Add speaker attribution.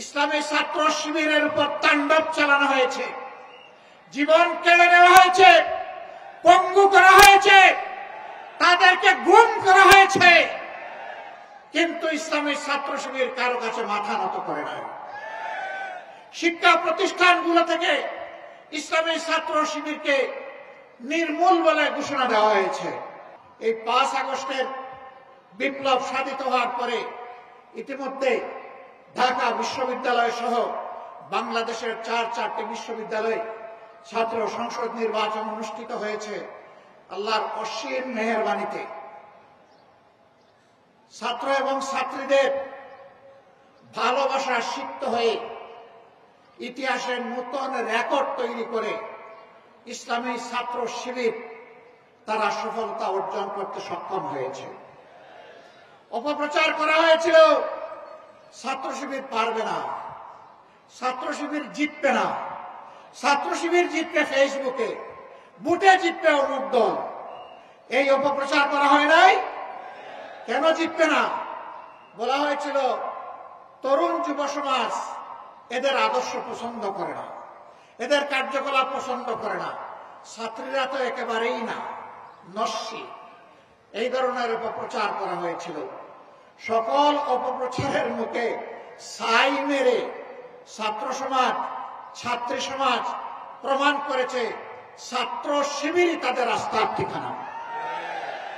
Speaker 1: ইসলামী ছাত্র শিবিরের উপর তাণ্ডব চালানো হয়েছে, জীবন কেড়ে নেওয়া হয়েছে, পঙ্গু করা হয়েছে, তাদেরকে গুম করা হয়েছে। কিন্তু ইসলামী ছাত্র শিবির কারো কাছে মাথা নত করে না। শিক্ষা প্রতিষ্ঠানগুলো থেকে ইসলামী ছাত্র শিবিরকে নির্মূল বলে ঘোষণা দেওয়া হয়েছে। এই 5 আগস্টের বিপ্লব সাধিত হওয়ার পরে ইতিমধ্যে ঢাকা বিশ্ববিদ্যালয় সহ বাংলাদেশের 4টি বিশ্ববিদ্যালয়ে ছাত্র সংসদ নির্বাচন অনুষ্ঠিত হয়েছে। আল্লাহর অসীম মেহেরবানিতে ছাত্র এবং ছাত্রীদের ভালোবাসা সিক্ত হয়ে ইতিহাসের নতুন রেকর্ড তৈরি করে ইসলামী ছাত্র শিবির তারা সফলতা অর্জন করতে সক্ষম হয়েছে। অপপ্রচার করা হয়েছিল ছাত্র শিবির পারবে না, ছাত্র শিবির জিতবে না, ছাত্র শিবির জিতবে ফেসবুকে, বুটে জিতবে অমুক দল। এই অপপ্রচার করা হয় নাই। কেন জিতবে না? বলা হয়েছিল তরুণ যুব সমাজ এদের আদর্শ পছন্দ করে না, এদের কার্যকলাপ পছন্দ করে না, ছাত্রীরা তো একেবারেই না, নস্যি। এই ধরনের অপপ্রচার করা হয়েছিল। সকল অপপ্রচারের মুখে ছাই মেরে ছাত্র সমাজ, ছাত্রী সমাজ প্রমাণ করেছে ছাত্র শিবিরই তাদের আস্থার ঠিকানা।